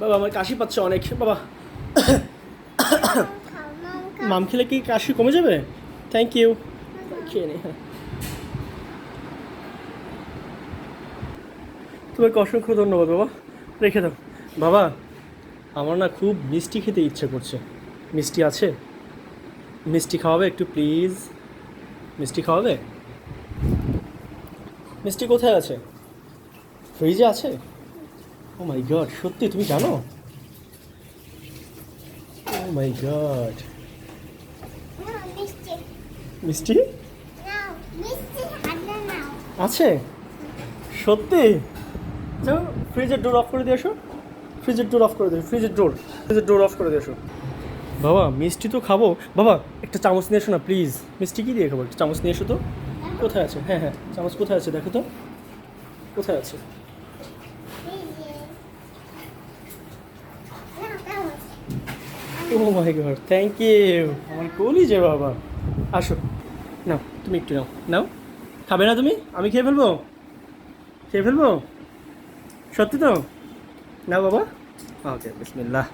বাবা আমার কাশি পাচ্ছে অনেক বাবা। মাম খেলে কি কাশি কমে যাবে? Thank you. খেয়ে নি। হ্যাঁ, তোমাকে অসংখ্য ধন্যবাদ বাবা। রেখে দাও বাবা। আমার না খুব মিষ্টি খেতে ইচ্ছে করছে। মিষ্টি আছে? মিষ্টি খাওয়াবে একটু প্লিজ? মিষ্টি খাওয়াবে? মিষ্টি কোথায় আছে? ফ্রিজে আছে? ও মাই গড, সত্যি তুমি জানো? ও মাই গড। মিষ্টি আছে? সত্যি? যাও ফ্রিজের ডোর অফ করে দিয়ে আসো। ফ্রিজের ডোর অফ করে দিও, ফ্রিজের ডোর অফ করে দিয়ে আসো। বাবা মিষ্টি তো খাবো। বাবা একটা চামচ নিয়ে এসো না প্লিজ। মিষ্টি কি দিয়ে খাবো? একটা চামচ নিয়ে এসো তো। কোথায় আছে? হ্যাঁ হ্যাঁ, চামচ কোথায় আছে দেখো তো। কোথায় আছে? ও মাই গড, থ্যাংক ইউ। আমার কলি যে বাবা। আসো, নাও তুমি একটু নাও। নাও, খাবে না তুমি? আমি খেয়ে ফেলবো? খেয়ে ফেলবো? সত্যি তো? না বাবা। ওকে, বিসমিল্লাহ।